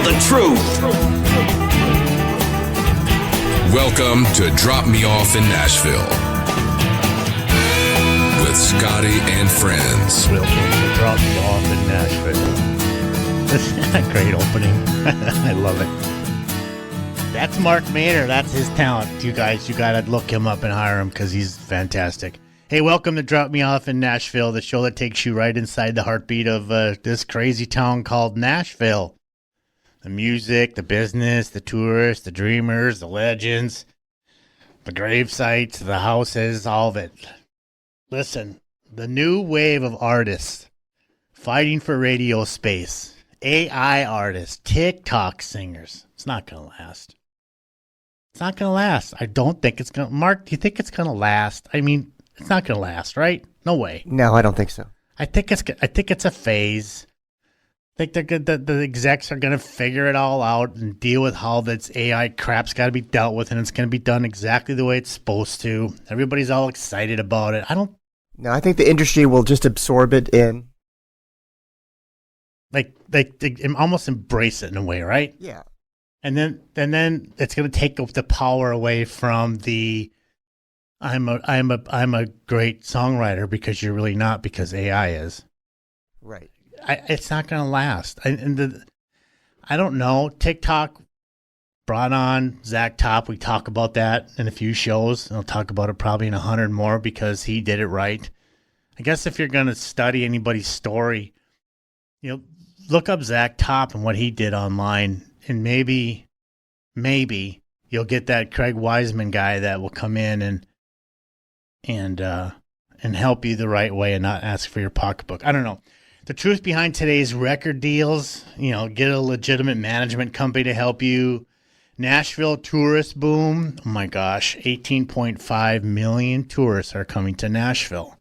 the truth. Welcome to Drop Me Off in Nashville with Scotty and friends. Welcome to Drop Me Off in Nashville. This is a great opening. I love it. That's Mark Maynard. That's his talent. You guys, you got to look him up and hire him because he's fantastic. Hey, welcome to Drop Me Off in Nashville, the show that takes you right inside the heartbeat of this crazy town called Nashville. The music, the business, the tourists, the dreamers, the legends, the grave sites, the houses, all of it. Listen, the new wave of artists fighting for radio space, AI artists, TikTok singers, it's not going to last. It's not going to last. I don't think it's going to. Mark, do you think it's going to last? I mean, it's not going to last, right? No way. No, I don't think so. I think it's a phase. I think the execs are going to figure it all out and deal with how this AI crap's got to be dealt with, and it's going to be done exactly the way it's supposed to. Everybody's all excited about it. No, I think the industry will just absorb it in. Like almost embrace it in a way, right? Yeah. And then it's going to take the power away from the I'm a great songwriter because you're really not, because AI is. Right. It's not going to last. I don't know. TikTok brought on Zach Top. We talk about that in a few shows. I'll talk about it probably in 100 more because he did it right. I guess if you're going to study anybody's story, look up Zach Top and what he did online, and maybe you'll get that Craig Wiseman guy that will come in and help you the right way and not ask for your pocketbook. I don't know. The truth behind today's record deals, get a legitimate management company to help you. Nashville tourist boom. Oh my gosh, 18.5 million tourists are coming to Nashville.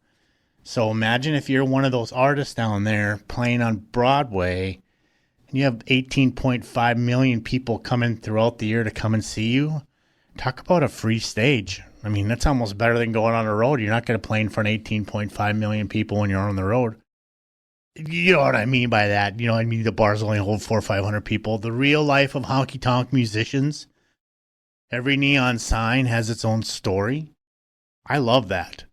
So imagine if you're one of those artists down there playing on Broadway and you have 18.5 million people coming throughout the year to come and see you. Talk about a free stage. I mean, that's almost better than going on the road. You're not going to play in front of 18.5 million people when you're on the road. You know what I mean by that. The bars only hold 400 or 500 people. The real life of honky-tonk musicians. Every neon sign has its own story. I love that.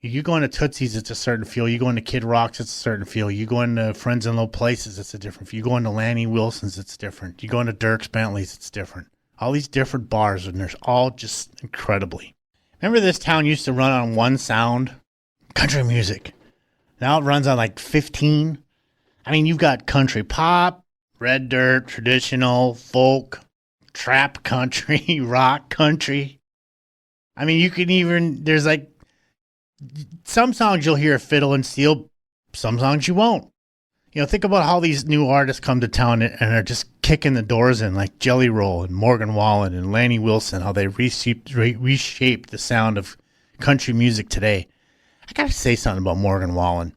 You go into Tootsie's, it's a certain feel. You go into Kid Rock's, it's a certain feel. You go into Friends in Low Places, it's a different feel. You go into Lanny Wilson's, it's different. You go into Dirks Bentley's, it's different. All these different bars, and there's all just incredibly. Remember this town used to run on one sound? Country music. Now it runs on like 15. I mean, you've got country pop, red dirt, traditional, folk, trap country, rock country. I mean, you can even, there's like, some songs you'll hear a fiddle and steel, some songs you won't. Think about how these new artists come to town and are just kicking the doors in, like Jelly Roll and Morgan Wallen and Lanny Wilson, how they reshaped the sound of country music today. I got to say something about Morgan Wallen.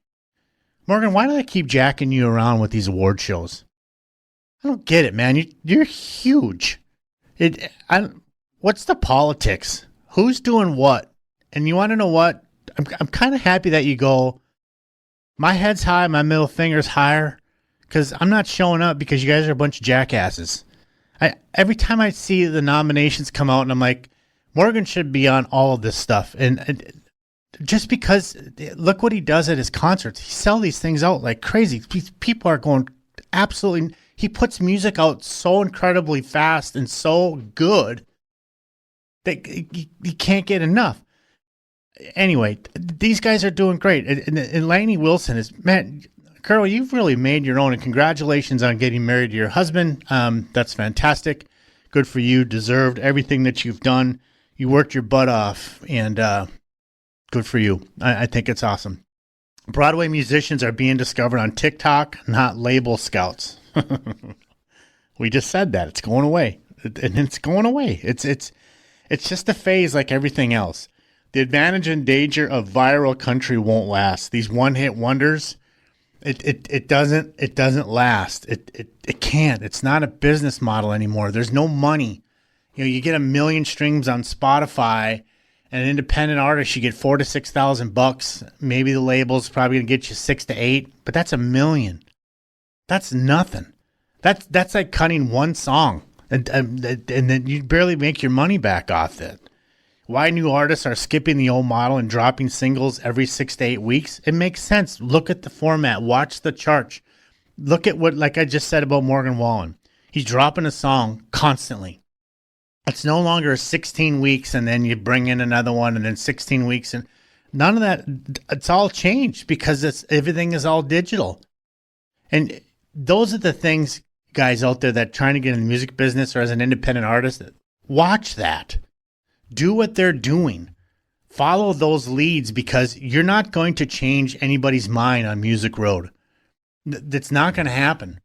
Morgan, why do they keep jacking you around with these award shows? I don't get it, man. You're huge. What's the politics? Who's doing what? And you want to know what? I'm kind of happy that you go, my head's high, my middle finger's higher, because I'm not showing up because you guys are a bunch of jackasses. Every time I see the nominations come out and I'm like, Morgan should be on all of this stuff. And just because, look what he does at his concerts. He sells these things out like crazy. People are going absolutely, he puts music out so incredibly fast and so good that you can't get enough. Anyway, these guys are doing great. And Lanny Wilson is, man, girl, you've really made your own. And congratulations on getting married to your husband. That's fantastic. Good for you. Deserved everything that you've done. You worked your butt off, and good for you. I think it's awesome. Broadway musicians are being discovered on TikTok, not label scouts. We just said that. It's going away. And it's going away. It's just a phase like everything else. The advantage and danger of viral country won't last. These one-hit wonders, it doesn't last. It can't. It's not a business model anymore. There's no money. You get 1 million streams on Spotify, and an independent artist, you get $4,000 to $6,000. Maybe the label's probably gonna get you 6 to 8, but that's $1 million. That's nothing. That's like cutting one song, and then you barely make your money back off it. Why new artists are skipping the old model and dropping singles every 6 to 8 weeks? It makes sense. Look at the format. Watch the charts. Look at what, like I just said about Morgan Wallen. He's dropping a song constantly. It's no longer 16 weeks and then you bring in another one and then 16 weeks. And none of that. It's all changed because everything is all digital. And those are the things, guys out there that are trying to get in the music business or as an independent artist, watch that. Do what they're doing. Follow those leads because you're not going to change anybody's mind on Music Road. That's not going to happen.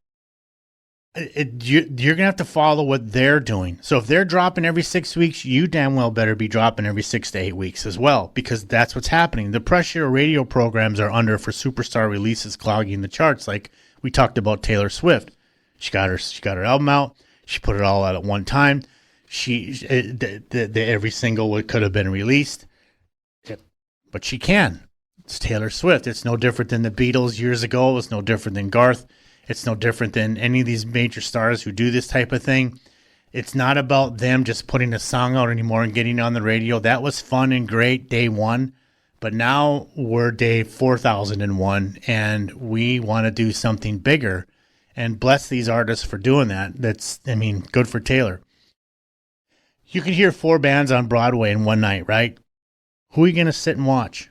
You're going to have to follow what they're doing. So if they're dropping every 6 weeks, you damn well better be dropping every 6 to 8 weeks as well, because that's what's happening. The pressure radio programs are under for superstar releases clogging the charts, like we talked about Taylor Swift. She got her album out. She put it all out at one time. Every single could have been released, but she can. It's Taylor Swift. It's no different than the Beatles years ago. It's no different than Garth. It's no different than any of these major stars who do this type of thing. It's not about them just putting a song out anymore and getting on the radio. That was fun and great day one, but now we're day 4001 and we want to do something bigger, and bless these artists for doing that. Good for Taylor. You could hear 4 bands on Broadway in one night, right? Who are you going to sit and watch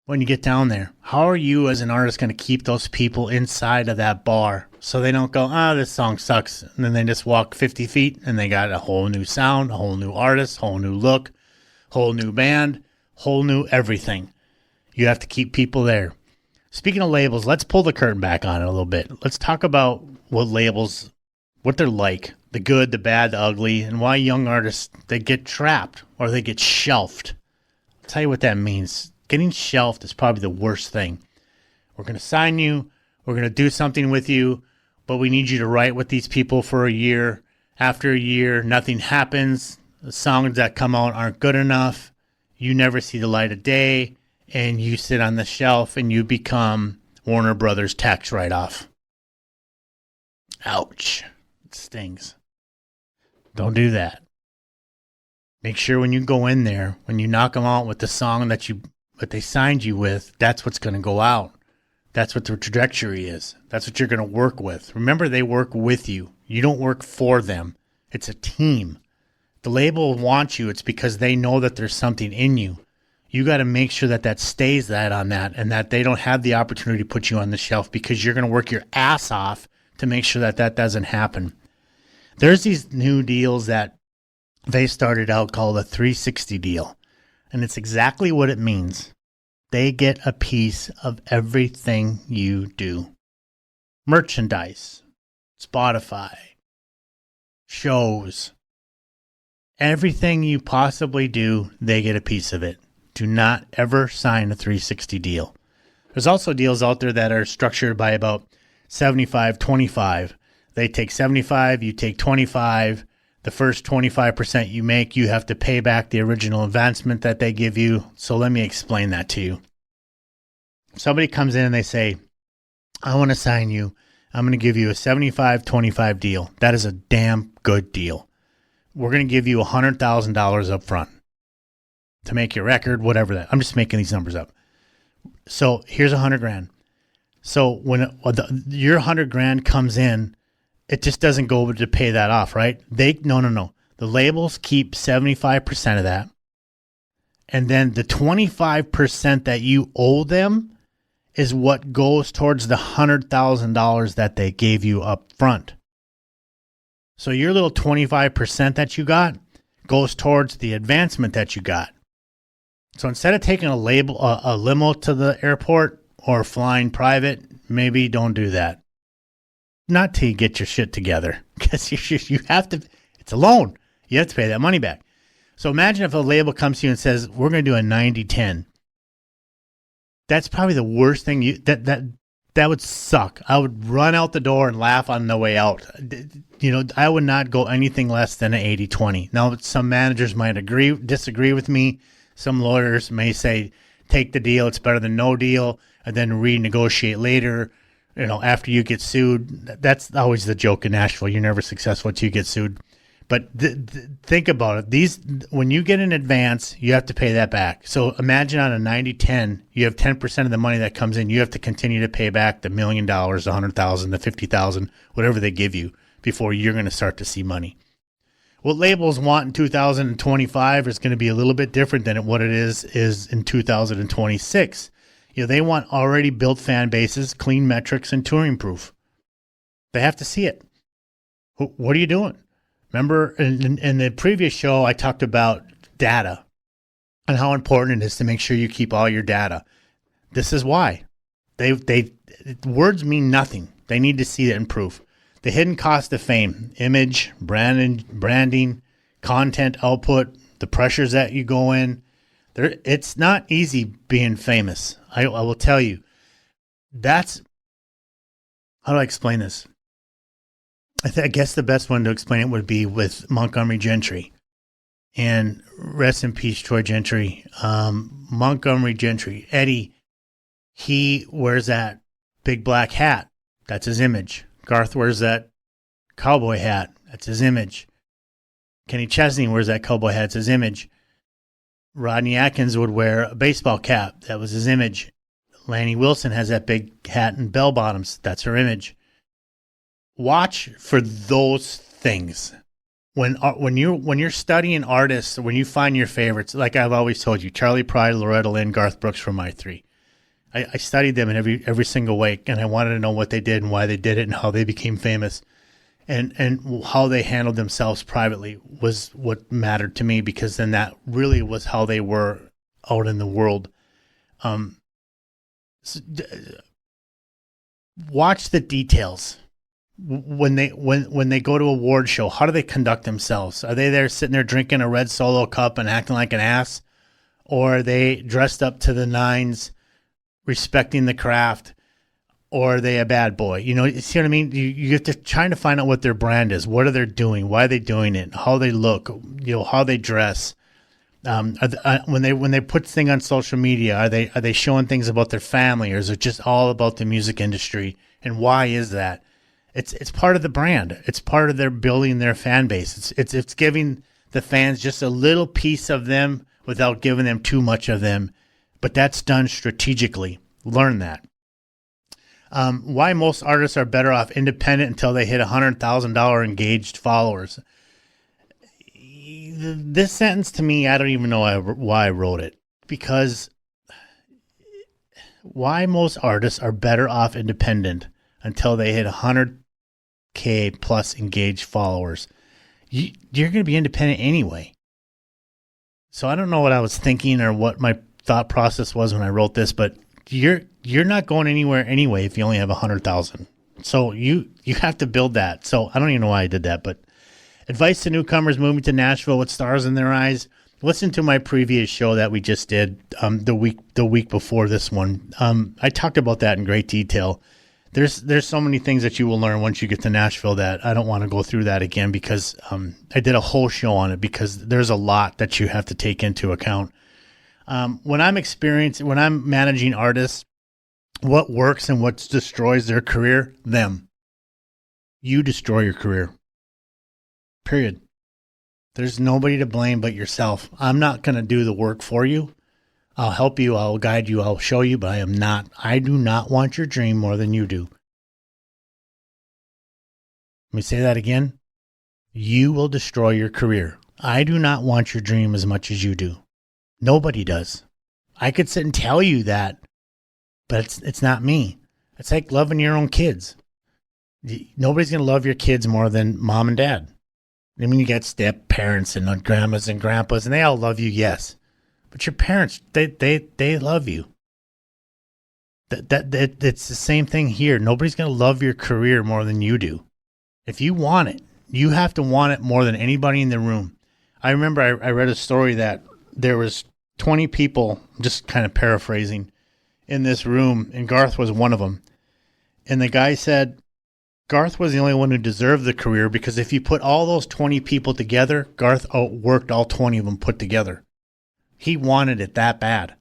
when you get down there? How are you as an artist going to keep those people inside of that bar so they don't go, this song sucks, and then they just walk 50 feet and they got a whole new sound, a whole new artist, whole new look, whole new band, whole new everything. You have to keep people there. Speaking of labels, let's pull the curtain back on it a little bit. Let's talk about what labels, what they're like. The good, the bad, the ugly, and why young artists, they get trapped or they get shelved. I'll tell you what that means. Getting shelved is probably the worst thing. We're going to sign you. We're going to do something with you, but we need you to write with these people for a year. After a year, nothing happens. The songs that come out aren't good enough. You never see the light of day, and you sit on the shelf and you become Warner Brothers tax write-off. Ouch. It stings. Don't do that. Make sure when you go in there, when you knock them out with the song that they signed you with, that's what's going to go out. That's what the trajectory is. That's what you're going to work with. Remember, they work with you. You don't work for them. It's a team. The label wants you. It's because they know that there's something in you. You got to make sure that stays that on that, and that they don't have the opportunity to put you on the shelf, because you're going to work your ass off to make sure that doesn't happen. There's these new deals that they started out called a 360 deal. And it's exactly what it means. They get a piece of everything you do. Merchandise, Spotify, shows, everything you possibly do, they get a piece of it. Do not ever sign a 360 deal. There's also deals out there that are structured by about 75-25. They take 75, you take 25. The first 25% you make, you have to pay back the original advancement that they give you. So let me explain that to you. Somebody comes in and they say, I want to sign you. I'm going to give you a 75-25 deal. That is a damn good deal. We're going to give you $100,000 up front to make your record, whatever that. I'm just making these numbers up. So here's $100,000. So when your $100,000 comes in, it just doesn't go to pay that off, right? No. The labels keep 75% of that. And then the 25% that you owe them is what goes towards the $100,000 that they gave you up front. So your little 25% that you got goes towards the advancement that you got. So instead of taking a limo to the airport or flying private, maybe don't do that. Not till you get your shit together, because you have to. It's a loan. You have to pay that money back. So imagine if a label comes to you and says, "We're going to do a 90-10." That's probably the worst thing. That would suck. I would run out the door and laugh on the way out. I would not go anything less than an 80-20. Now, some managers might disagree with me. Some lawyers may say, "Take the deal. It's better than no deal," and then renegotiate later. after you get sued. That's always the joke in Nashville. You're never successful until you get sued. But think about it. When you get an advance, you have to pay that back. So imagine on a 90-10, you have 10% of the money that comes in. You have to continue to pay back the $1 million, the $100,000, the $50,000, whatever they give you before you're going to start to see money. What labels want in 2025 is going to be a little bit different than what it is in 2026. They want already built fan bases, clean metrics, and touring proof. They have to see it. What are you doing? Remember in the previous show, I talked about data and how important it is to make sure you keep all your data. This is why. Words mean nothing. They need to see it in proof. The hidden cost of fame, image, branding, content output, the pressures that you go in. It's not easy being famous. I will tell you. How do I explain this? I guess the best one to explain it would be with Montgomery Gentry. And rest in peace, Troy Gentry. Montgomery Gentry, Eddie, he wears that big black hat. That's his image. Garth wears that cowboy hat. That's his image. Kenny Chesney wears that cowboy hat. That's his image. Rodney Atkins would wear a baseball cap. That was his image. Lanny Wilson has that big hat and bell bottoms. That's her image. Watch for those things. When you're studying artists, when you find your favorites, like I've always told you, Charlie Pride, Loretta Lynn, Garth Brooks were my three. I studied them in every single way, and I wanted to know what they did and why they did it and how they became famous, and how they handled themselves privately was what mattered to me, because then that really was how they were out in the world. Watch the details. When they go to a award show, how do they conduct themselves? Are they there sitting there drinking a red Solo cup and acting like an ass? Or are they dressed up to the nines, respecting the craft? Or are they a bad boy? You see what I mean? You have to trying to find out what their brand is. What are they doing? Why are they doing it? How they look, how they dress. When they put things on social media, are they showing things about their family, or is it just all about the music industry? And why is that? It's part of the brand. It's part of their building their fan base. It's giving the fans just a little piece of them without giving them too much of them. But that's done strategically. Learn that. Why most artists are better off independent until they hit 100,000 engaged followers. This sentence to me, I don't even know why I wrote it. Because why most artists are better off independent until they hit 100K plus engaged followers. You're going to be independent anyway. So I don't know what I was thinking or what my thought process was when I wrote this, but you're not going anywhere anyway if you only have 100,000. So you have to build that. So I don't even know why I did that, but advice to newcomers moving to Nashville with stars in their eyes. Listen to my previous show that we just did the week before this one. I talked about that in great detail. There's so many things that you will learn once you get to Nashville that I don't want to go through that again, because I did a whole show on it, because there's a lot that you have to take into account. When I'm managing artists, what works and what destroys their career? Them. You destroy your career. Period. There's nobody to blame but yourself. I'm not going to do the work for you. I'll help you, I'll guide you, I'll show you, but I do not want your dream more than you do. Let me say that again. You will destroy your career. I do not want your dream as much as you do. Nobody does. I could sit and tell you that, but it's not me. It's like loving your own kids. Nobody's going to love your kids more than mom and dad. I mean, you got step parents and grandmas and grandpas, and they all love you, yes. But your parents, they love you. It's the same thing here. Nobody's going to love your career more than you do. If you want it, you have to want it more than anybody in the room. I remember I read a story that there was 20 people, just kind of paraphrasing, in this room, and Garth was one of them. And the guy said Garth was the only one who deserved the career, because if you put all those 20 people together, Garth outworked all 20 of them put together. He wanted it that bad.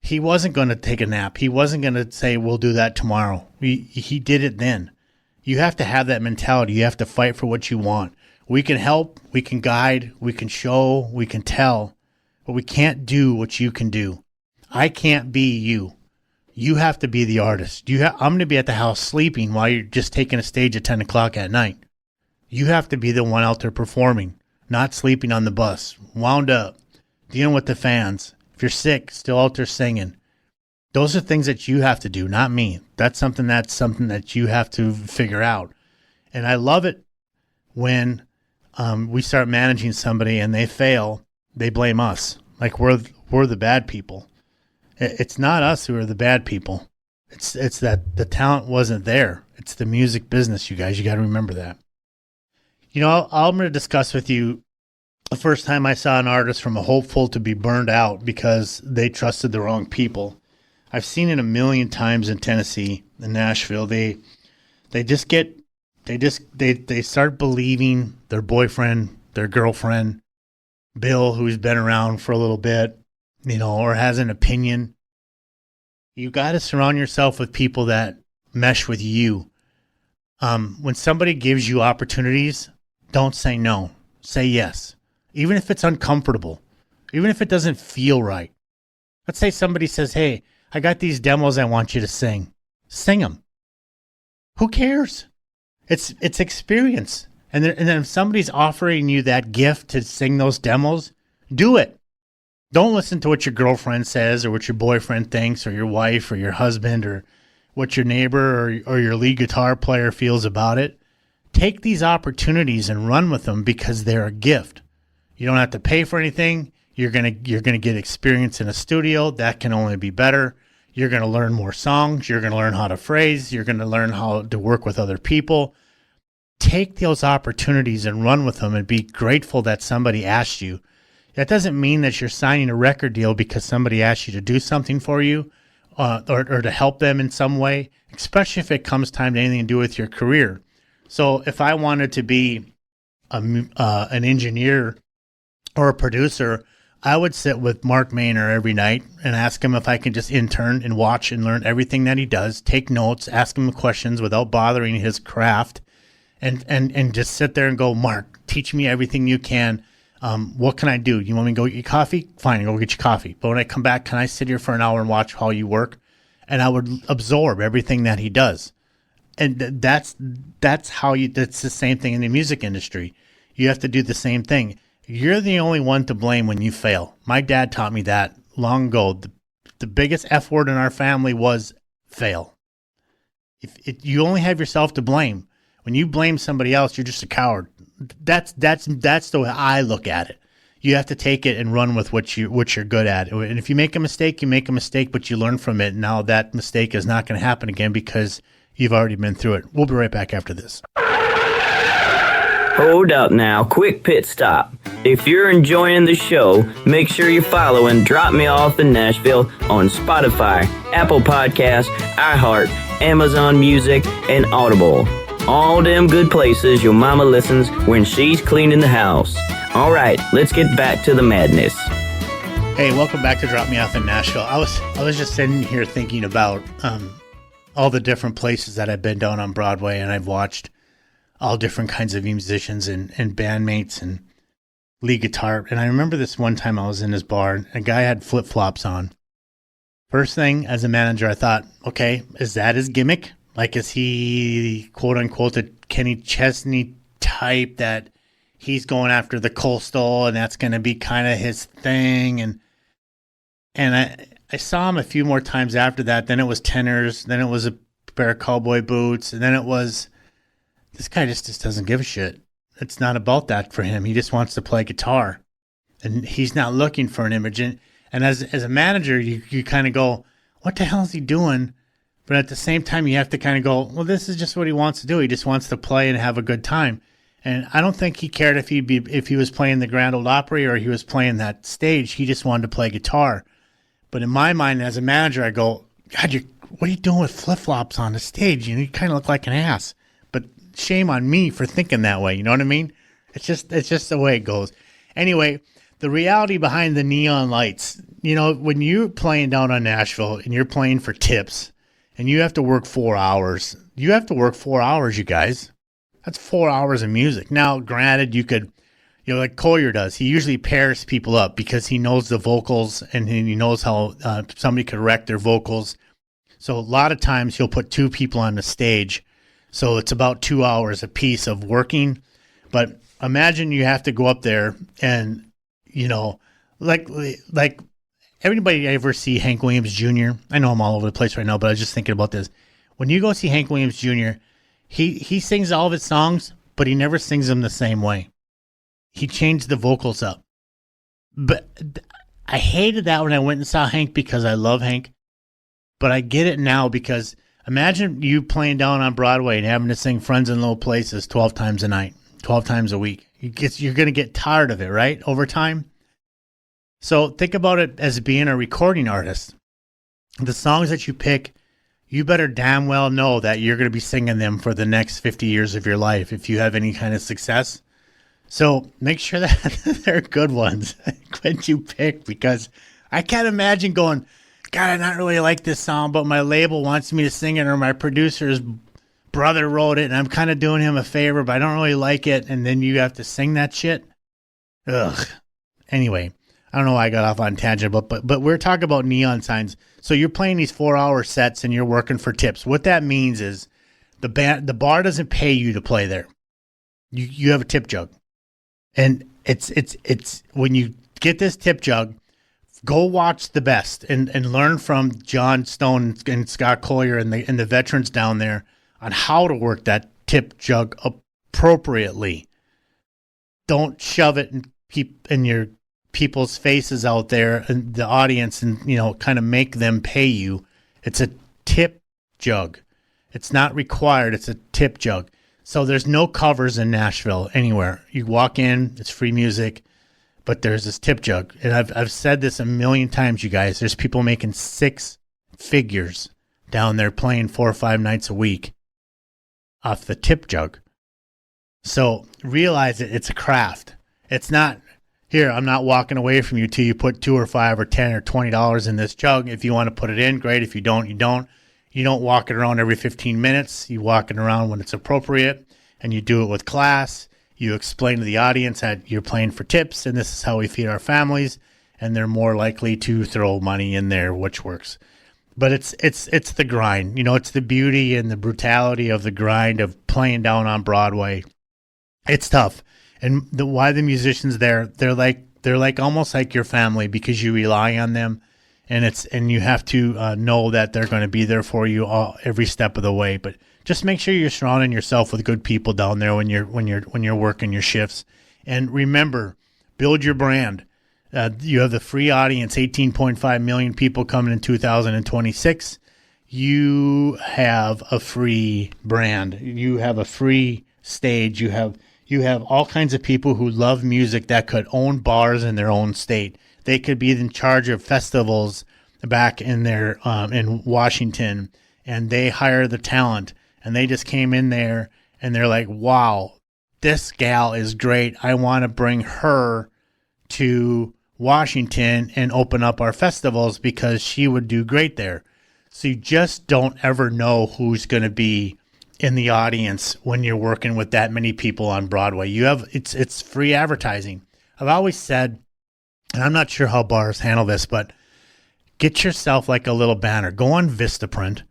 He wasn't going to take a nap. He wasn't going to say, we'll do that tomorrow. He did it then. You have to have that mentality. You have to fight for what you want. We can help, we can guide, we can show, we can tell, but we can't do what you can do. I can't be you. You have to be the artist. I'm going to be at the house sleeping while you're just taking a stage at 10 o'clock at night. You have to be the one out there performing, not sleeping on the bus, wound up, dealing with the fans. If you're sick, still out there singing. Those are things that you have to do, not me. That's something that you have to figure out. And I love it when we start managing somebody and they fail, they blame us. Like we're the bad people. It's not us who are the bad people. It's that the talent wasn't there. It's the music business, you guys. You got to remember that. You know, I'm going to discuss with you the first time I saw an artist from a hopeful to be burned out because they trusted the wrong people. I've seen it a million times in Tennessee, in Nashville. They start believing their boyfriend, their girlfriend, Bill, who's been around for a little bit, you know, or has an opinion. You got to surround yourself with people that mesh with you. When somebody gives you opportunities, don't say no. Say yes. Even if it's uncomfortable, even if it doesn't feel right. Let's say somebody says, hey, I got these demos I want you to sing. Sing them. Who cares? It's experience. And then if somebody's offering you that gift to sing those demos, do it. Don't listen to what your girlfriend says or what your boyfriend thinks or your wife or your husband or what your neighbor or your lead guitar player feels about it. Take these opportunities and run with them because they're a gift. You don't have to pay for anything. You're gonna get experience in a studio. That can only be better. You're gonna learn more songs. You're gonna learn how to phrase. You're gonna learn how to work with other people. Take those opportunities and run with them and be grateful that somebody asked you. That doesn't mean that you're signing a record deal because somebody asked you to do something for you or to help them in some way, especially if it comes time to anything to do with your career. So if I wanted to be an engineer or a producer, I would sit with Mark Maynor every night and ask him if I can just intern and watch and learn everything that he does, take notes, ask him questions without bothering his craft, and just sit there and go, Mark, teach me everything you can. What can I do? You want me to go get you coffee? Fine, go get you coffee. But when I come back, can I sit here for an hour and watch how you work? And I would absorb everything that he does. And that's the same thing in the music industry. You have to do the same thing. You're the only one to blame when you fail. My dad taught me that long ago. The biggest F word in our family was fail. You only have yourself to blame. When you blame somebody else, you're just a coward. That's the way I look at it. You have to take it and run with what you're good at. And if you make a mistake, you make a mistake, but you learn from it. Now that mistake is not going to happen again because you've already been through it. We'll be right back after this. Hold up now, quick pit stop. If you're enjoying the show, make sure you're following Drop Me Off in Nashville on Spotify, Apple Podcasts, iHeart, Amazon Music, and Audible. All them good places your mama listens when she's cleaning the house. All right, let's get back to the madness. Hey, welcome back to Drop Me Off in Nashville. I was just sitting here thinking about all the different places that I've been down on Broadway, and I've watched all different kinds of musicians and bandmates and lead guitar. And I remember this one time I was in this bar, and a guy had flip-flops on. First thing, as a manager, I thought, okay, is that his gimmick? Like, is he, quote-unquote, the Kenny Chesney type that he's going after the coastal, and that's going to be kind of his thing? And I saw him a few more times after that. Then it was tenors. Then it was a pair of cowboy boots. And then it was, this guy just doesn't give a shit. It's not about that for him. He just wants to play guitar. And he's not looking for an image. And as a manager, you kind of go, what the hell is he doing? But at the same time, you have to kind of go, well, this is just what he wants to do. He just wants to play and have a good time. And I don't think he cared if he was playing the Grand Ole Opry or he was playing that stage. He just wanted to play guitar. But in my mind, as a manager, I go, God, what are you doing with flip-flops on the stage? You kind of look like an ass. But shame on me for thinking that way. You know what I mean? It's just the way it goes. Anyway, the reality behind the neon lights, when you're playing down on Nashville and you're playing for tips and you have to work 4 hours, you guys. That's 4 hours of music. Now, granted, you could, like Collier does, he usually pairs people up because he knows the vocals and he knows how somebody could wreck their vocals. So a lot of times he'll put two people on the stage. So it's about 2 hours a piece of working. But imagine you have to go up there and, like everybody ever see Hank Williams Jr.? I know I'm all over the place right now, but I was just thinking about this. When you go see Hank Williams Jr., he sings all of his songs, but he never sings them the same way. He changed the vocals up. But I hated that when I went and saw Hank because I love Hank. But I get it now because imagine you playing down on Broadway and having to sing Friends in Low Places 12 times a night, 12 times a week. You're going to get tired of it, right? Over time. So think about it as being a recording artist. The songs that you pick, you better damn well know that you're going to be singing them for the next 50 years of your life if you have any kind of success. So make sure that they're good ones when you pick, because I can't imagine going, God, I don't really like this song, but my label wants me to sing it, or my producer's brother wrote it and I'm kind of doing him a favor, but I don't really like it. And then you have to sing that shit. Ugh. Anyway, I don't know why I got off on tangent, but we're talking about neon signs. So you're playing these 4 hour sets and you're working for tips. What that means is the bar doesn't pay you to play there. You have a tip jug. And it's when you get this tip jug, go watch the best and learn from John Stone and Scott Collier and the veterans down there on how to work that tip jug appropriately. Don't shove it and keep in your people's faces out there and the audience and, kind of make them pay you. It's a tip jug. It's not required. It's a tip jug. So there's no covers in Nashville anywhere. You walk in, it's free music, but there's this tip jug. And I've said this a million times, you guys. There's people making 6 figures down there playing 4 or 5 nights a week off the tip jug. So realize it's a craft. It's not, here, I'm not walking away from you till you put $2 or $5 or $10 or $20 in this jug. If you want to put it in, great. If you don't, you don't. You don't walk it around every 15 minutes. You walk it around when it's appropriate, and you do it with class. You explain to the audience that you're playing for tips, and this is how we feed our families, and they're more likely to throw money in there, which works. But it's the grind. It's the beauty and the brutality of the grind of playing down on Broadway. It's tough. And why the musicians there, they're like almost like your family, because you rely on them. And you have to know that they're going to be there for you every step of the way. But just make sure you're surrounding yourself with good people down there when you're working your shifts. And remember, build your brand. You have the free audience, 18.5 million people coming in 2026. You have a free brand. You have a free stage. You have all kinds of people who love music that could own bars in their own state. They could be in charge of festivals back in their in Washington, and they hire the talent, and they just came in there and they're like, wow, this gal is great. I want to bring her to Washington and open up our festivals because she would do great there. So you just don't ever know who's going to be in the audience when you're working with that many people on Broadway. It's free advertising. I've always said, and I'm not sure how bars handle this, but get yourself like a little banner. Go on Vistaprint.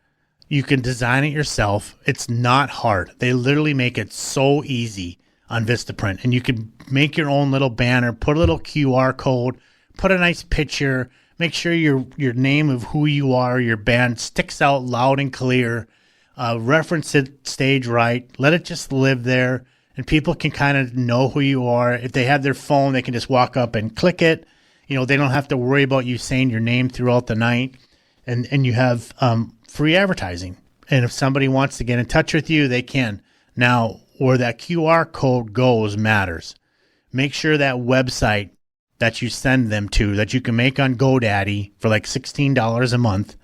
You can design it yourself. It's not hard. They literally make it so easy on Vistaprint. And you can make your own little banner, put a little QR code, put a nice picture, make sure your name of who you are, your band sticks out loud and clear, reference it stage right, let it just live there. And people can kind of know who you are. If they have their phone, they can just walk up and click it. They don't have to worry about you saying your name throughout the night. And you have free advertising. And if somebody wants to get in touch with you, they can. Now, where that QR code goes matters. Make sure that website that you send them to, that you can make on GoDaddy for like $16 a month.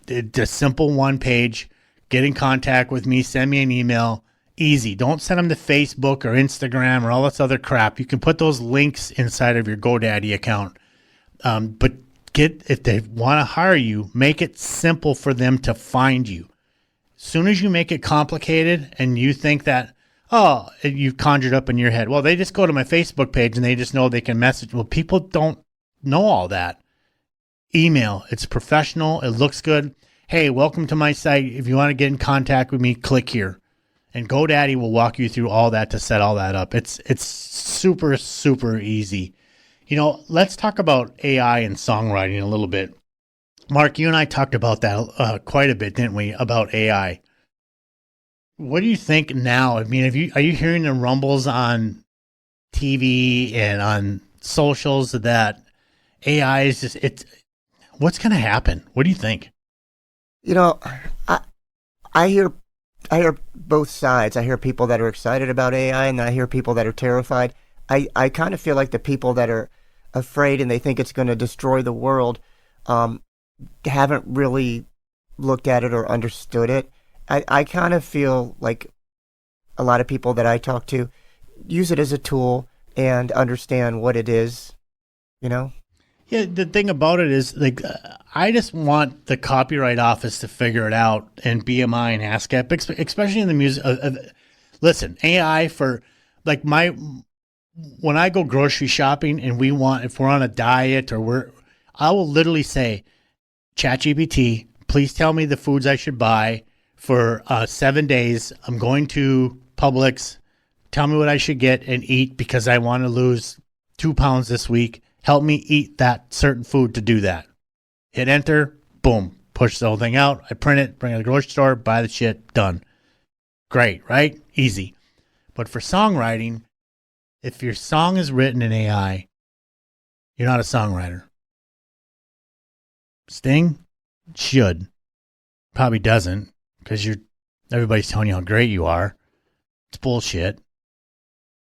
It's a simple one page. Get in contact with me. Send me an email. Easy. Don't send them to Facebook or Instagram or all this other crap. You can put those links inside of your GoDaddy account. But if they want to hire you, make it simple for them to find you. As soon as you make it complicated and you think that, you conjured up in your head, well, they just go to my Facebook page and they just know they can message. Well, people don't know all that. Email, it's professional, it looks good. Hey, welcome to my site. If you want to get in contact with me, click here. And GoDaddy will walk you through all that to set all that up. It's super, super easy. Let's talk about AI and songwriting a little bit. Mark, you and I talked about that quite a bit, didn't we, about AI? What do you think now? I mean, are you hearing the rumbles on TV and on socials that AI is just, what's going to happen? What do you think? I hear both sides. I hear people that are excited about AI, and I hear people that are terrified. I kind of feel like the people that are afraid and they think it's going to destroy the world haven't really looked at it or understood it. I kind of feel like a lot of people that I talk to use it as a tool and understand what it is, Yeah, the thing about it is, I just want the Copyright Office to figure it out, and BMI and ASCAP, especially in the music. Listen, AI for, when I go grocery shopping and if we're on a diet I will literally say, ChatGPT, please tell me the foods I should buy for 7 days. I'm going to Publix. Tell me what I should get and eat because I want to lose 2 pounds this week. Help me eat that certain food to do that. Hit enter, boom, push the whole thing out. I print it, bring it to the grocery store, buy the shit, done. Great, right? Easy. But for songwriting, if your song is written in AI, you're not a songwriter. Sting should. Probably doesn't, because everybody's telling you how great you are. It's bullshit.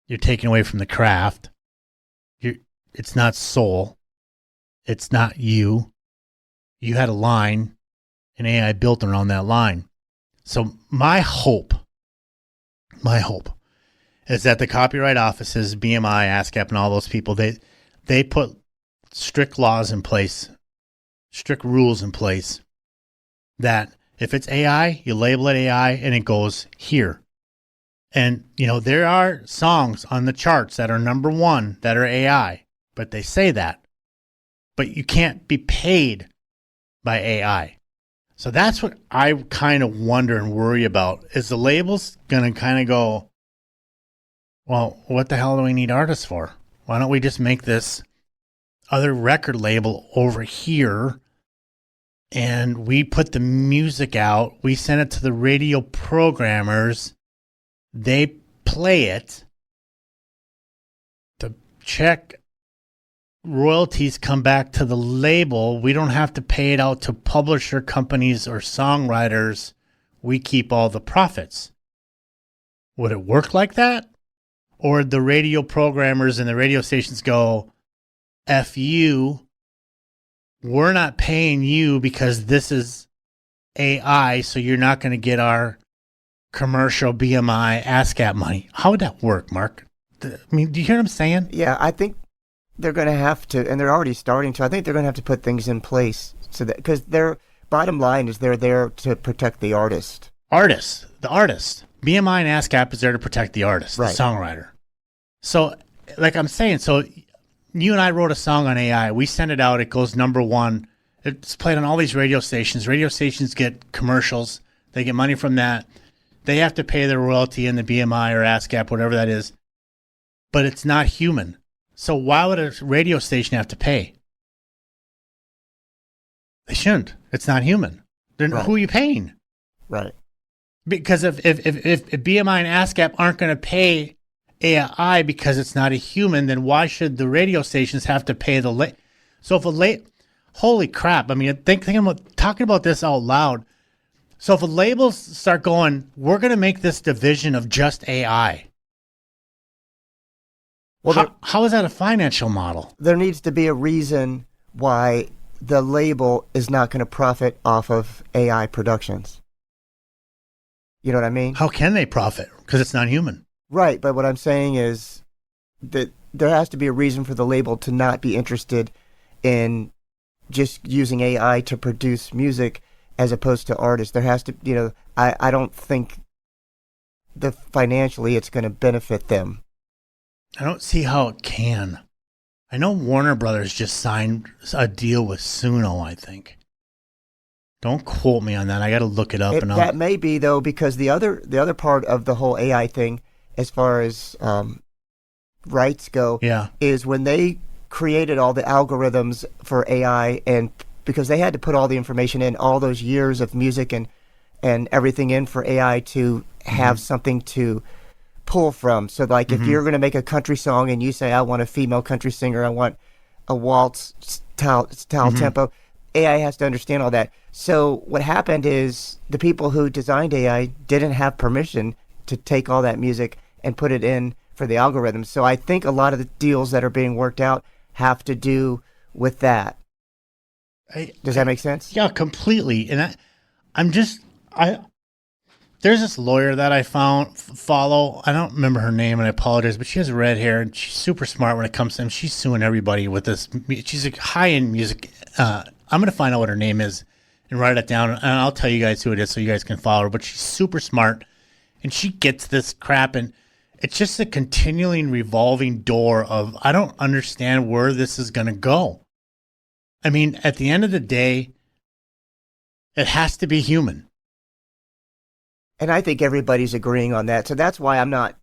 You're taking away from the craft. It's not soul. It's not you. You had a line, and AI built around that line. So my hope is that the Copyright Offices, BMI, ASCAP, and all those people, they put strict laws in place, strict rules in place, that if it's AI, you label it AI, and it goes here. And, there are songs on the charts that are number one that are AI, but they say that. But you can't be paid by AI. So that's what I kind of wonder and worry about. Is the labels going to kind of go, well, what the hell do we need artists for? Why don't we just make this other record label over here and we put the music out, we send it to the radio programmers, they play it, the check royalties come back to the label, we don't have to pay it out to publisher companies or songwriters, we keep all the profits. Would it work like that? Or the radio programmers and the radio stations go, F you, we're not paying you because this is AI, so you're not going to get our commercial BMI ASCAP money. How would that work, Mark? I mean, do you hear what I'm saying? Yeah, I think they're going to have to, and they're already starting to, I think they're going to have to put things in place so that, because their bottom line is they're there to protect the artist. The artist. BMI and ASCAP is there to protect the artist, right. The songwriter. So, like I'm saying, so you and I wrote a song on AI. We send it out. It goes number one. It's played on all these radio stations. Radio stations get commercials. They get money from that. They have to pay their royalty in the BMI or ASCAP, whatever that is. But it's not human. So why would a radio station have to pay? They shouldn't. It's not human. Then right. Who are you paying? Right. Because if BMI and ASCAP aren't going to pay AI because it's not a human, then why should the radio stations have to pay the So if holy crap! I mean, talking about this out loud. So if the labels start going, we're going to make this division of just AI. Well, how is that a financial model? There needs to be a reason why the label is not going to profit off of AI productions. You know what I mean? How can they profit? Because it's not human. Right, but what I'm saying is that there has to be a reason for the label to not be interested in just using AI to produce music as opposed to artists. There has to, I don't think that financially it's going to benefit them. I don't see how it can. I know Warner Brothers just signed a deal with Suno, I think. Don't quote me on that. I got to look it up. That may be, though, because the other part of the whole AI thing, as far as rights go, is when they created all the algorithms for AI, and because they had to put all the information in, all those years of music and everything in for AI to have something to pull from. So, like, if you're going to make a country song and you say, I want a female country singer, I want a waltz style tempo, AI has to understand all that. So what happened is the people who designed AI didn't have permission to take all that music and put it in for the algorithms. So I think a lot of the deals that are being worked out have to do with that. Does that make sense? Yeah, completely. And there's this lawyer that I follow. I don't remember her name, and I apologize, but she has red hair, and she's super smart when it comes to them. She's suing everybody with this. She's a high-end music. I'm going to find out what her name is and write it down, and I'll tell you guys who it is so you guys can follow her. But she's super smart, and she gets this crap, and it's just a continuing revolving door of, I don't understand where this is going to go. I mean, at the end of the day, it has to be human. And I think everybody's agreeing on that. So that's why I'm not,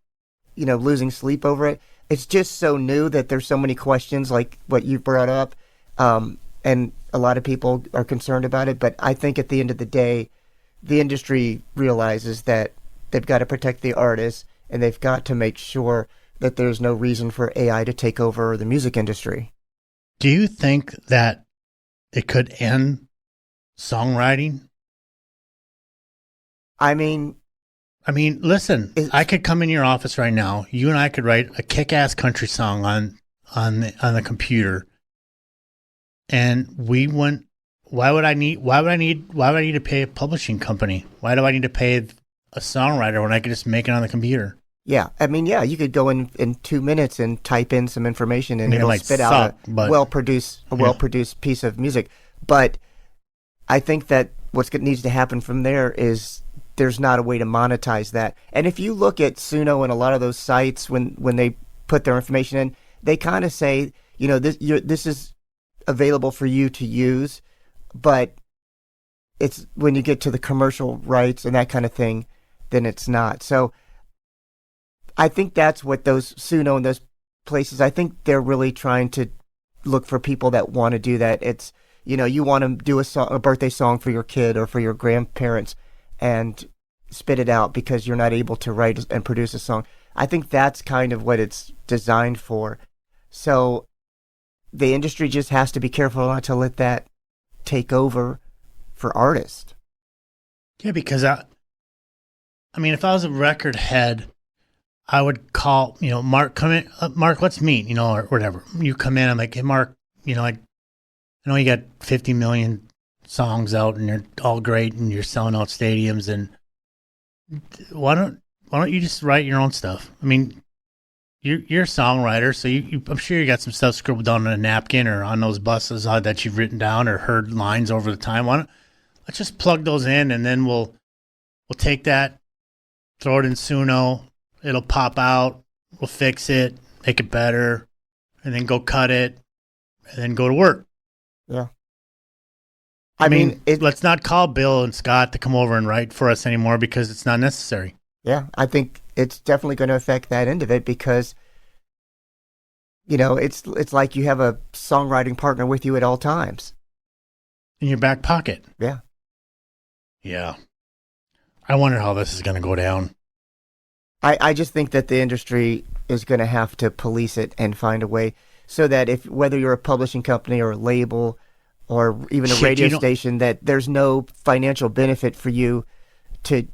losing sleep over it. It's just so new that there's so many questions like what you brought up. And a lot of people are concerned about it. But I think at the end of the day, the industry realizes that they've got to protect the artists, and they've got to make sure that there's no reason for AI to take over the music industry. Do you think that it could end songwriting? I mean, listen, I could come in your office right now. You and I could write a kick-ass country song on the computer, and we wouldn't. Why would I need to pay a publishing company? Why do I need to pay a songwriter when I could just make it on the computer? Yeah, you could go in 2 minutes and type in some information, and it'll spit out a well-produced piece of music. But I think that what needs to happen from there is there's not a way to monetize that. And if you look at Suno and a lot of those sites, when they put their information in, they kind of say, this is available for you to use, but it's when you get to the commercial rights and that kind of thing, then it's not. So I think that's what those Suno and those places, I think they're really trying to look for people that want to do that. It's, you want to do a birthday song for your kid or for your grandparents and spit it out because you're not able to write and produce a song. I think that's kind of what it's designed for. So the industry just has to be careful not to let that take over for artists. Yeah, because if I was a record head, I would call, Mark, come in, Mark, let's meet, or whatever. You come in, I'm like, hey, Mark, I know you got 50 million songs out and they're all great and you're selling out stadiums, and why don't you just write your own stuff? I mean, you're a songwriter, so I'm sure you got some stuff scribbled down on a napkin or on those buses that you've written down or heard lines over the time. Let's just plug those in, and then we'll take that, throw it in Suno, it'll pop out, we'll fix it, make it better, and then go cut it, and then go to work. Yeah. I mean, let's not call Bill and Scott to come over and write for us anymore because it's not necessary. Yeah, I think it's definitely going to affect that end of it because, it's like you have a songwriting partner with you at all times. In your back pocket. Yeah. Yeah. I wonder how this is going to go down. I just think that the industry is going to have to police it and find a way so that whether you're a publishing company or a label or even a radio station, that there's no financial benefit for you to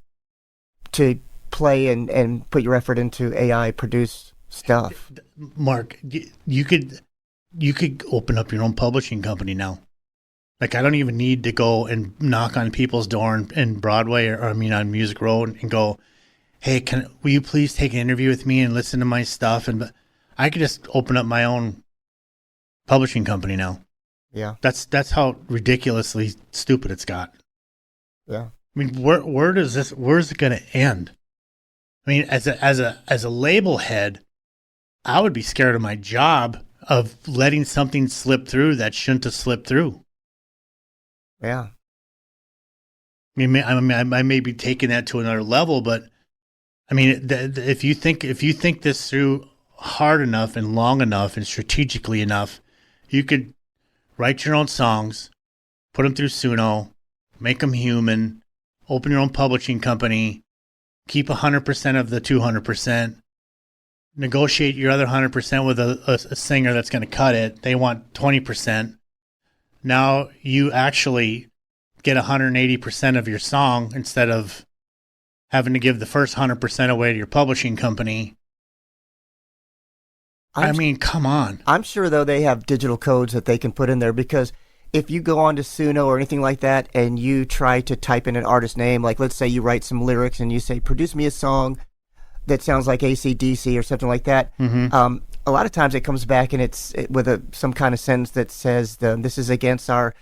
play and put your effort into AI produced stuff. Mark, you could open up your own publishing company now. Like, I don't even need to go and knock on people's door in Broadway on Music Road and go, hey, will you please take an interview with me and listen to my stuff? And I could just open up my own publishing company now. Yeah. That's how ridiculously stupid it's got. Yeah. I mean, where's it going to end? I mean, as a label head, I would be scared of my job of letting something slip through that shouldn't have slipped through. Yeah. I mean, I may be taking that to another level, but I mean, if you think this through hard enough and long enough and strategically enough, you could write your own songs, put them through Suno, make them human, open your own publishing company, keep 100% of the 200%, negotiate your other 100% with a singer that's going to cut it. They want 20%. Now you actually get 180% of your song instead of having to give the first 100% away to your publishing company. I mean, come on. I'm sure, though, they have digital codes that they can put in there, because if you go on to Suno or anything like that and you try to type in an artist name, like let's say you write some lyrics and you say, produce me a song that sounds like AC/DC or something like that, a lot of times it comes back and it's with some kind of sentence that says this is against our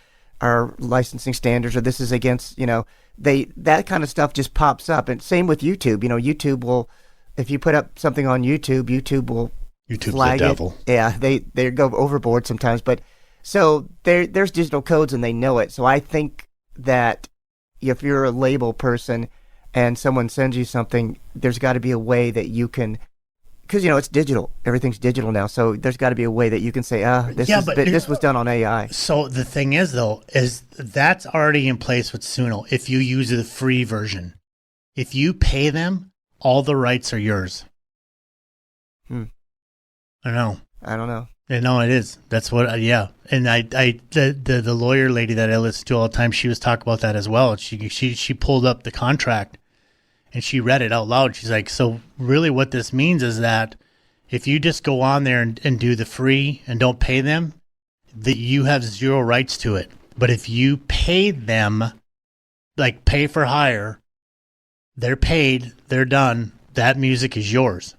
licensing standards, or this is against, that kind of stuff just pops up. And same with YouTube. YouTube will, if you put up something on YouTube will YouTube's flag the devil. it. Yeah, they go overboard sometimes. But so there's digital codes and they know it. So I think that if you're a label person and someone sends you something, there's got to be a way that you can, because it's digital. Everything's digital now. So there's got to be a way that you can say, this was done on AI. So the thing is, though, is that's already in place with Suno. If you use the free version, if you pay them, all the rights are yours. I know. I don't know. No, it is. That's what. Yeah, and the lawyer lady that I listen to all the time, she was talking about that as well. She pulled up the contract, and she read it out loud. She's like, so really, what this means is that if you just go on there and do the free and don't pay them, that you have zero rights to it. But if you pay them, like pay for hire, they're paid, they're done. That music is yours.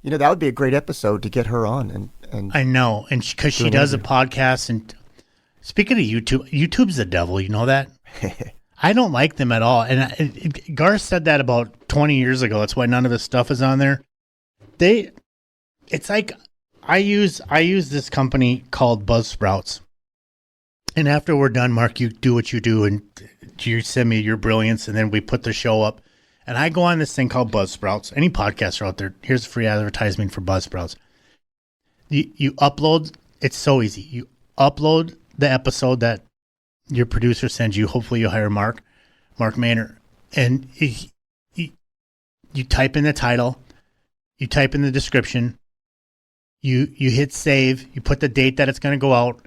That would be a great episode to get her on. And I know, and because she does a podcast. And speaking of YouTube's the devil. You know that? I don't like them at all. And Garth said that about 20 years ago. That's why none of his stuff is on there. It's like I use this company called Buzzsprouts. And after we're done, Mark, you do what you do, and you send me your brilliance, and then we put the show up. And I go on this thing called Buzzsprouts. Any podcaster out there, here's a free advertisement for Buzzsprouts. You upload, it's so easy. You upload the episode that your producer sends you. Hopefully you'll hire Mark Maynard. And you type in the title, you type in the description, you hit save, you put the date that it's going to go out,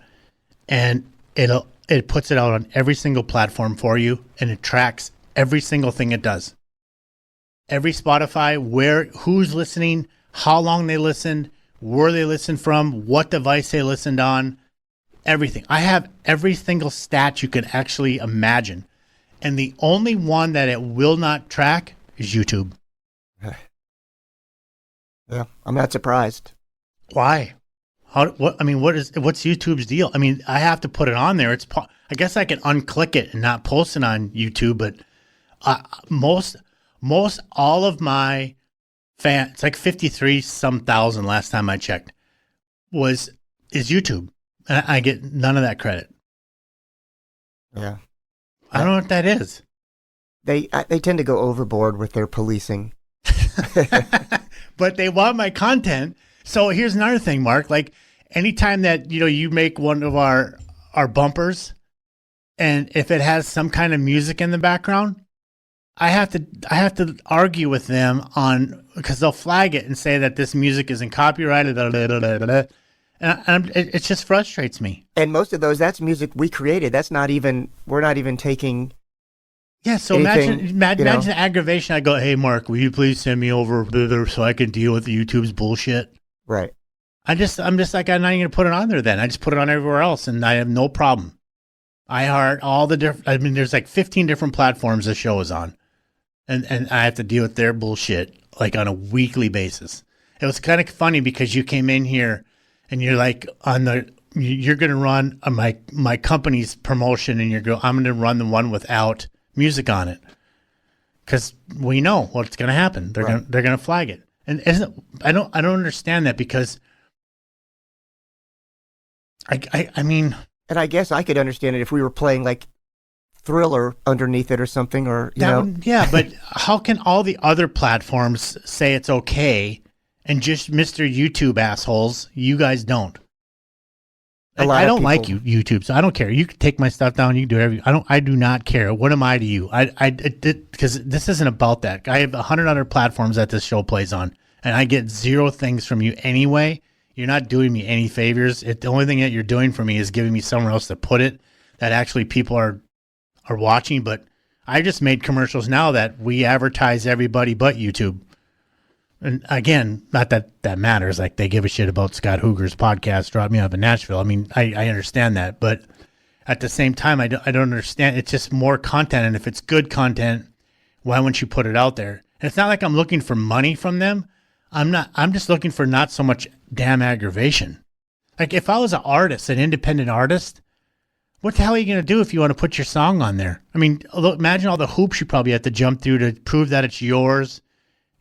and it puts it out on every single platform for you, and it tracks every single thing it does. Every Spotify, who's listening, how long they listened, where they listened from, what device they listened on, everything. I have every single stat you could actually imagine. And the only one that it will not track is YouTube. Yeah, I'm not surprised. Why? What's YouTube's deal? I mean, I have to put it on there. I guess I can unclick it and not post it on YouTube, but most all of my fans, it's like 53 some thousand last time I checked, is YouTube. And I get none of that credit. Yeah. I don't know what that is. They tend to go overboard with their policing. But they want my content. So here's another thing, Mark. Like anytime that you make one of our bumpers, and if it has some kind of music in the background, I have to argue with them because they'll flag it and say that this music isn't copyrighted. And it just frustrates me. And most of those, that's music we created. We're not even taking. Yeah, so imagine the aggravation. I go, hey, Mark, will you please send me over so I can deal with YouTube's bullshit? Right. I'm just like, I'm not even going to put it on there then. I just put it on everywhere else, and I have no problem. iHeart, all the different, there's like 15 different platforms the show is on. And I have to deal with their bullshit like on a weekly basis. It was kind of funny because you came in here and you're like on the you're going to run my company's promotion, and I'm going to run the one without music on it, because we know what's going to happen. They're going to flag it, and I don't understand that, because I mean, and I guess I could understand it if we were playing like Thriller underneath it or something, or yeah. But how can all the other platforms say it's okay, and just Mr. YouTube assholes, you guys don't? I don't like you, YouTube, so I don't care. You can take my stuff down. You can do whatever. I do not care. What am I to you? Because this isn't about that. I have 100 other platforms that this show plays on, and I get zero things from you anyway. You're not doing me any favors. The only thing that you're doing for me is giving me somewhere else to put it that actually people are watching. But I just made commercials now that we advertise everybody but YouTube. And again, not that matters. Like, they give a shit about Scott Hooger's podcast, Drop Me Off in Nashville. I mean, I understand that. But at the same time, I don't understand. It's just more content. And if it's good content, why wouldn't you put it out there? And it's not like I'm looking for money from them. I'm just looking for not so much damn aggravation. Like, if I was an artist, an independent artist, what the hell are you going to do if you want to put your song on there? I mean, imagine all the hoops you probably have to jump through to prove that it's yours.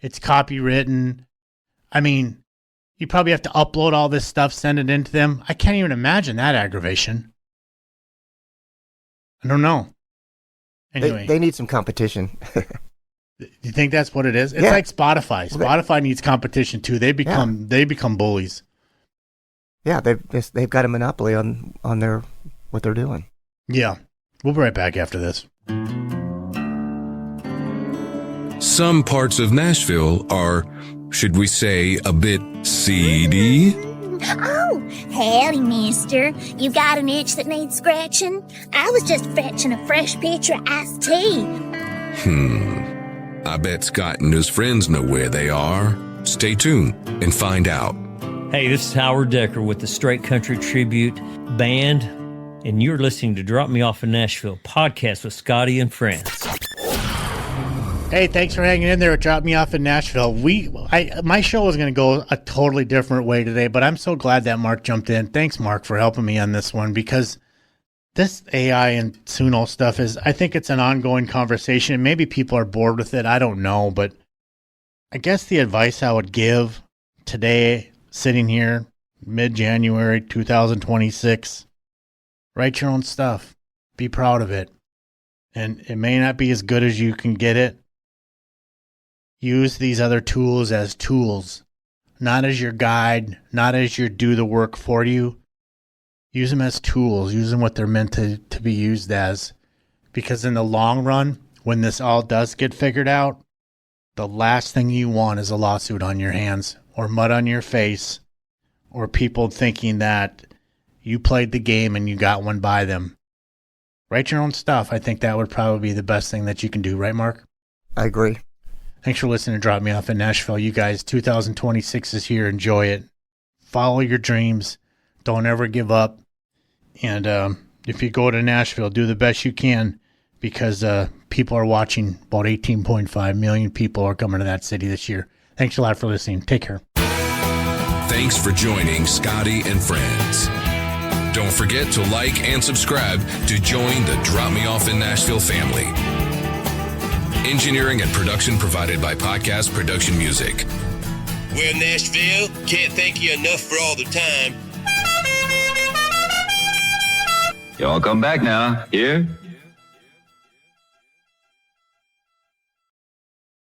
It's copywritten. I mean, you probably have to upload all this stuff, send it into them. I can't even imagine that aggravation. I don't know. Anyway, they need some competition. Do you think that's what it is? It's like Spotify. Spotify needs competition too. They become bullies. Yeah, they've got a monopoly on their what they're doing. Yeah, we'll be right back after this. Some parts of Nashville are, should we say, a bit seedy? Oh, howdy, mister. You got an itch that needs scratching? I was just fetching a fresh pitcher of iced tea. I bet Scott and his friends know where they are. Stay tuned and find out. Hey, this is Howard Decker with the Straight Country Tribute Band, and you're listening to Drop Me Off in Nashville podcast with Scotty and friends. Hey, thanks for hanging in there at Drop Me Off in Nashville. My show was going to go a totally different way today, but I'm so glad that Mark jumped in. Thanks, Mark, for helping me on this one, because this AI and Suno stuff I think it's an ongoing conversation. Maybe people are bored with it. I don't know, but I guess the advice I would give today, sitting here, mid-January 2026, write your own stuff. Be proud of it. And it may not be as good as you can get it. Use these other tools as tools, not as your guide, not as your do the work for you. Use them as tools. Use them what they're meant to be used as. Because in the long run, when this all does get figured out, the last thing you want is a lawsuit on your hands, or mud on your face, or people thinking that you played the game and you got one by them. Write your own stuff. I think that would probably be the best thing that you can do. Right, Mark? I agree. Thanks for listening to Drop Me Off in Nashville. You guys, 2026 is here. Enjoy it. Follow your dreams. Don't ever give up. And if you go to Nashville, do the best you can, because people are watching. About 18.5 million people are coming to that city this year. Thanks a lot for listening. Take care. Thanks for joining Scotty and Friends. Don't forget to like and subscribe to join the Drop Me Off in Nashville family. Engineering and production provided by Podcast Production Music. Well, Nashville, can't thank you enough for all the time. Y'all come back now. Here?